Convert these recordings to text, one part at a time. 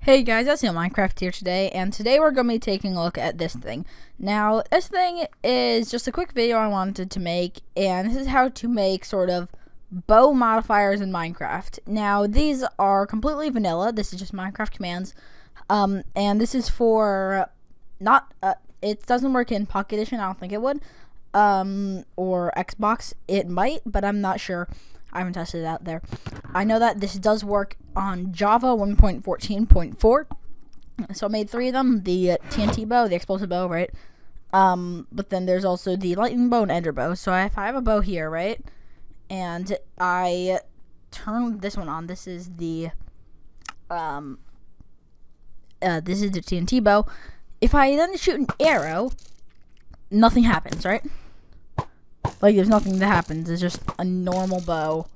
Hey guys, it's Minecraft here today, and today we're going to be taking a look at this thing. Now, this thing is just a quick video I wanted to make, and this is how to make sort of bow modifiers in Minecraft. Now, these are completely vanilla. This is just Minecraft commands, and this is for it doesn't work in Pocket Edition. I don't think it would, or Xbox. It might, but I'm not sure. I haven't tested it out there. I know that this does work on Java 1.14.4. So I made 3 of them. The TNT bow, the explosive bow, right? But then there's also the lightning bow and ender bow. So if I have a bow here, right? And I turn this one on. This is the TNT bow. If I then shoot an arrow, nothing happens, right? Like, there's nothing that happens. It's just a normal bow.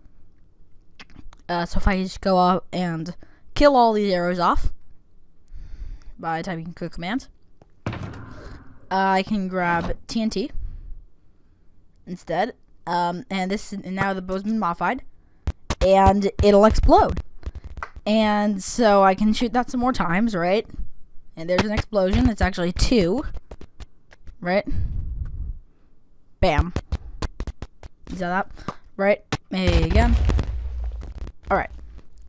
So if I just go up and kill all these arrows off by typing quick commands, I can grab TNT instead. And now the bow's been modified, and it'll explode. And so I can shoot that some more times, right? And there's an explosion. It's actually 2, right? Bam. Is that right? Maybe again. Alright.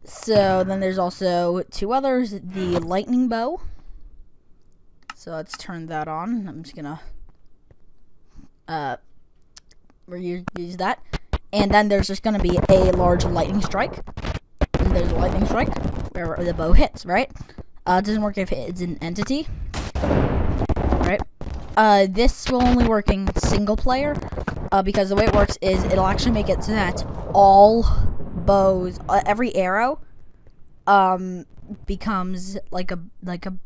So then there's also 2 others. The lightning bow. So let's turn that on. I'm just gonna use that. And then there's just gonna be a large lightning strike. And there's a lightning strike where the bow hits, right? It doesn't work if it's an entity. Right? This will only work in single player. Because the way it works is it'll actually make it so that all bows, every arrow, becomes like a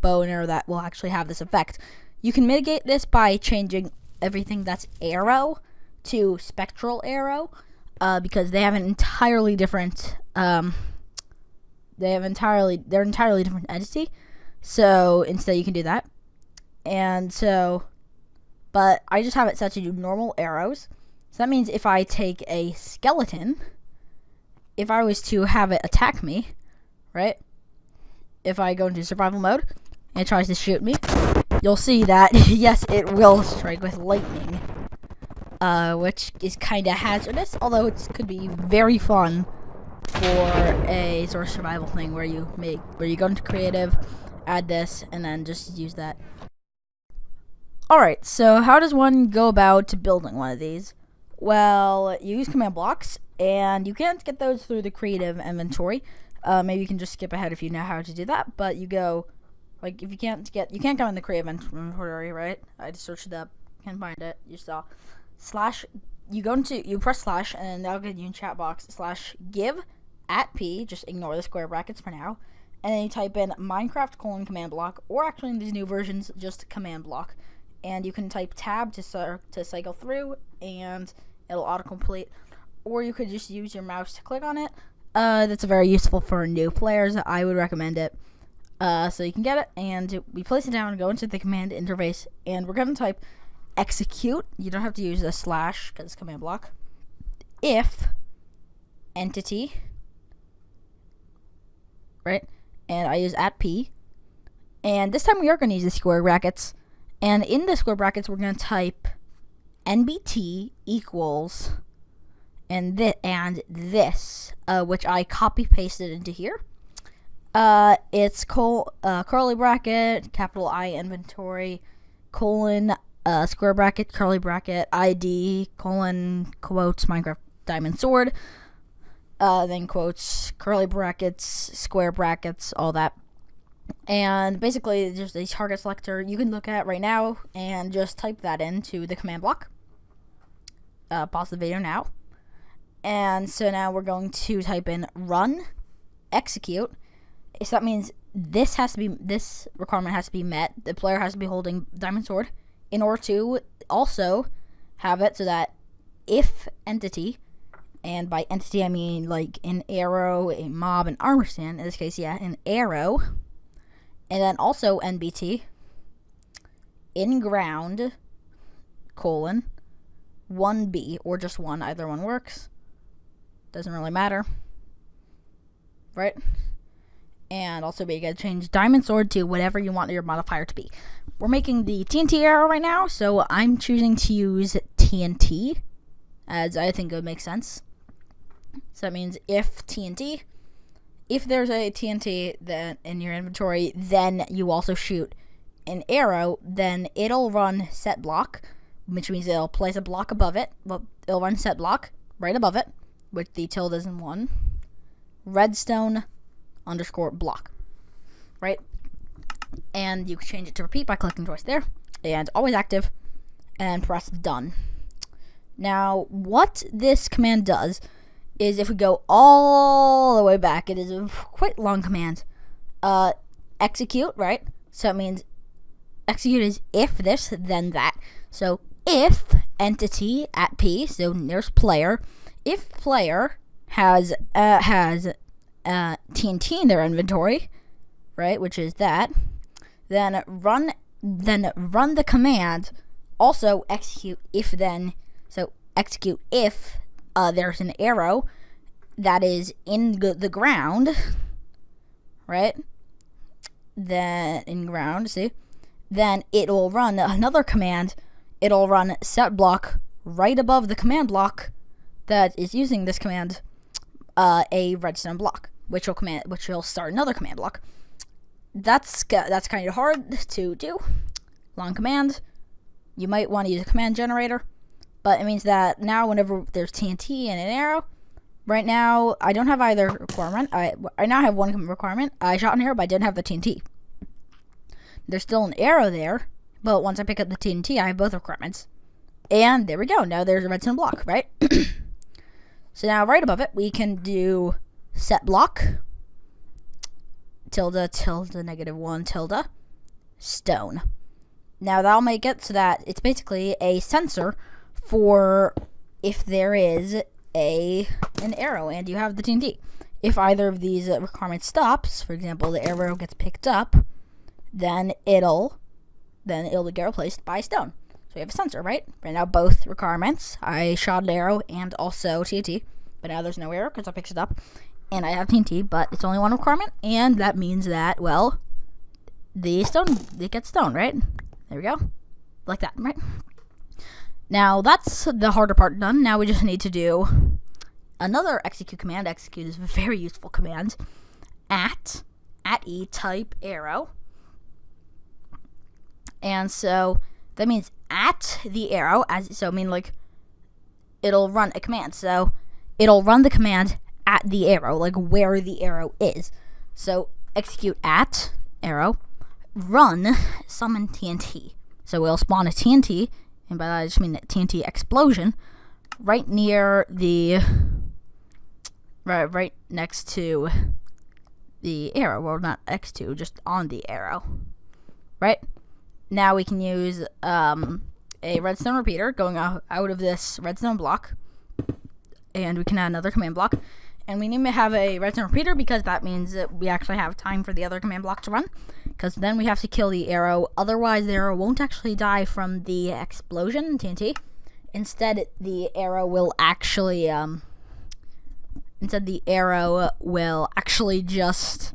bow and arrow that will actually have this effect. You can mitigate this by changing everything that's arrow to spectral arrow, because they have an entirely different, they're entirely different entity. So instead you can do that, and so. But I just have it set to do normal arrows. So that means if I take a skeleton, if I was to have it attack me, right? If I go into survival mode and it tries to shoot me, you'll see that, yes, it will strike with lightning. Which is kind of hazardous, although it could be very fun for a sort of survival thing where you go into creative, add this, and then just use that. Alright, so how does one go about building one of these? Well, you use command blocks, and you can't get those through the creative inventory. Maybe you can just skip ahead if you know how to do that, but you go, like, if you can't go in the creative inventory, right? I just searched it up, can't find it, you saw. You press slash, and that'll get you in chat box, /give @p, just ignore the square brackets for now, and then you type in Minecraft : command block, or actually in these new versions, just command block. And you can type tab to cycle through, and it'll autocomplete. Or you could just use your mouse to click on it. That's very useful for new players. I would recommend it. So you can get it, and we place it down and go into the command interface. And we're going to type execute. You don't have to use a slash because it's command block. If entity, right? And I use @p. And this time we are going to use the square brackets. And in the square brackets, we're going to type nbt equals and this, which I copy pasted into here. It's curly bracket, capital I inventory, colon, square bracket, curly bracket, ID, colon, quotes, Minecraft diamond sword, then quotes, curly brackets, square brackets, all that. And basically, just a target selector you can look at right now, and just type that into the command block. Pause the video now. And so now we're going to type in run, execute. So that means this requirement has to be met. The player has to be holding diamond sword in order to also have it so that if entity, and by entity I mean like an arrow, a mob, an armor stand. In this case, yeah, an arrow. And then also NBT, in ground, colon, 1B, or just 1, either one works. Doesn't really matter. Right? And also we can change diamond sword to whatever you want your modifier to be. We're making the TNT arrow right now, so I'm choosing to use TNT, as I think it would make sense. So that means if there's a TNT then in your inventory, then you also shoot an arrow, then it'll run set block, which means it'll place a block above it. Well, it'll run set block right above it with the tildes in one. Redstone underscore block, right? And you can change it to repeat by clicking twice there, and always active, and press done. Now, what this command does is, if we go all the way back, it is a quite long command. Execute, right? So it means execute is if this, then that. So if entity at P, so nearest player, if player has TNT in their inventory, right, which is that, then run the command. Also execute if then. So execute if there's an arrow that is in the ground, right? Then in ground, see? Then it will run another command. It'll run set block right above the command block that is using this command, a redstone block, which will start another command block. That's kind of hard to do. Long command. You might want to use a command generator, but it means that now whenever there's TNT and an arrow, right now I don't have either requirement. I now have one requirement. I shot an arrow, but I didn't have the TNT. There's still an arrow there, but once I pick up the TNT, I have both requirements. And there we go. Now there's a redstone block, right? So now right above it, we can do set block, tilde, -1, tilde, stone. Now that'll make it so that it's basically a sensor for if there is an arrow and you have the TNT. If either of these requirements stops, for example, the arrow gets picked up, then it'll get replaced by stone. So we have a sensor, right? Right now, both requirements. I shot an arrow and also TNT, but now there's no arrow because I picked it up, and I have TNT, but it's only one requirement, and that means that, well, it gets stone, right? There we go, like that, right? Now that's the harder part done. Now we just need to do another execute command. Execute is a very useful command. At E type arrow, and so that means at the arrow, it'll run a command. So it'll run the command at the arrow, like where the arrow is. So execute at arrow, run summon TNT. So we'll spawn a TNT, and by that I just mean a TNT explosion, right near the right next to the arrow. Well, not next to, just on the arrow, right? Now we can use a redstone repeater going out of this redstone block, and we can add another command block. And we need to have a redstone repeater because that means that we actually have time for the other command block to run, because then we have to kill the arrow. Otherwise, the arrow won't actually die from the explosion TNT. Instead, the arrow will actually just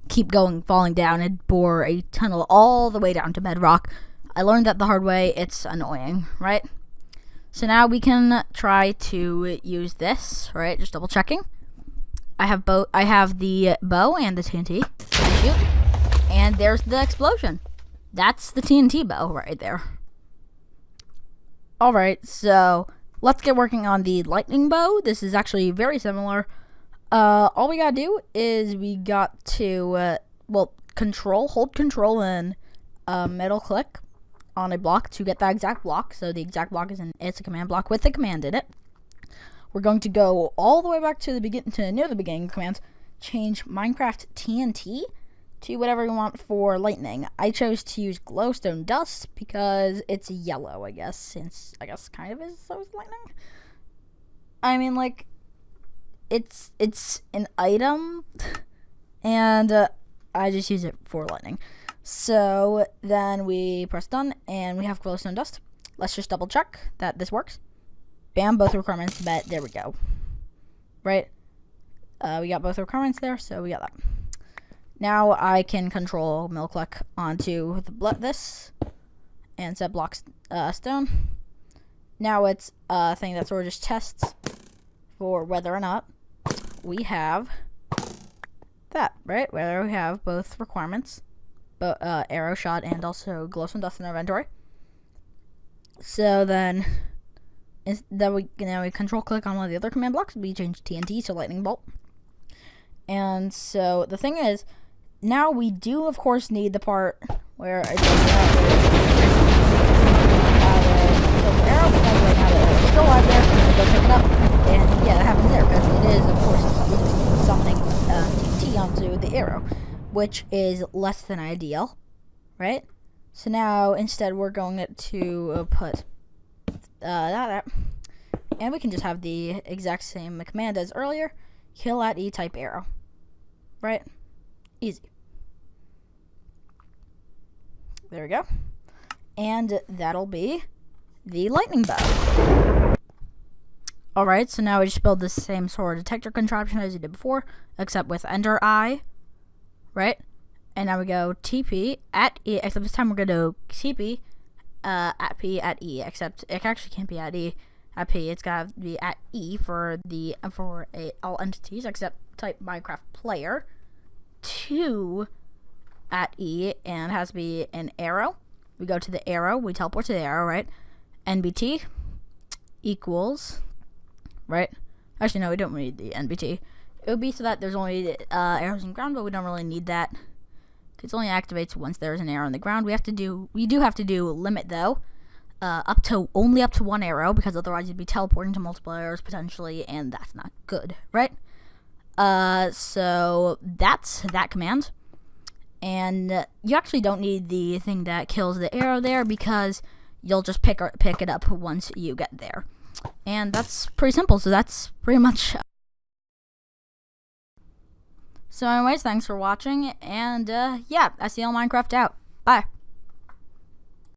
keep going, falling down, and bore a tunnel all the way down to bedrock. I learned that the hard way. It's annoying, right? So now we can try to use this, right? Just double checking. I have the bow and the TNT. Shoot. And there's the explosion. That's the TNT bow right there. Alright, so let's get working on the lightning bow. This is actually very similar. All we gotta do is we got to, hold control and middle click on a block to get that exact block. So the exact block it's a command block with a command in it. We're going to go all the way back to near the beginning of commands, change Minecraft TNT to whatever you want for lightning. I chose to use glowstone dust because it's yellow, I guess, since kind of is so is lightning. I mean, like, it's an item, and I just use it for lightning. So then we press done, and we have glowstone dust. Let's just double check that this works. Bam, both requirements met. There we go. Right? we got both requirements there, so we got that. Now I can control mill click onto this and set blocks stone. Now it's a thing that sort of just tests for whether or not we have that, right? Whether we have both requirements, but arrow shot and also glowstone dust in our inventory. So then we control click on one of the other command blocks. We change TNT to lightning bolt. And so the thing is, now we do of course need the part where it does arrow, because right now the arrow's still out there. I'm gonna go pick it up, and yeah, that happens there because it is of course summoning TNT onto the arrow, which is less than ideal, right? So now instead we're going to put that, and we can just have the exact same command as earlier: kill at E type arrow, right? Easy. There we go. And that'll be the lightning bow. Alright, so now we just build the same sort of detector contraption as we did before, except with ender eye, right? And now we go TP at E, except this time we're going to TP at P at E, except it actually can't be at E at P. It's got to be at E for all entities, except type Minecraft player to at E, and it has to be an arrow. We go to the arrow, we teleport to the arrow, right? NBT equals, right? Actually, no, we don't need the NBT. It would be so that there's only arrows in the ground, but we don't really need that. It only activates once there's an arrow in the ground. We do have to do limit though, only up to one arrow, because otherwise you'd be teleporting to multiple arrows potentially, and that's not good, right? So that's that command. And you actually don't need the thing that kills the arrow there, because you'll just pick it up once you get there. And that's pretty simple, so that's pretty much. So anyways, thanks for watching, and yeah, SEL Minecraft out. Bye.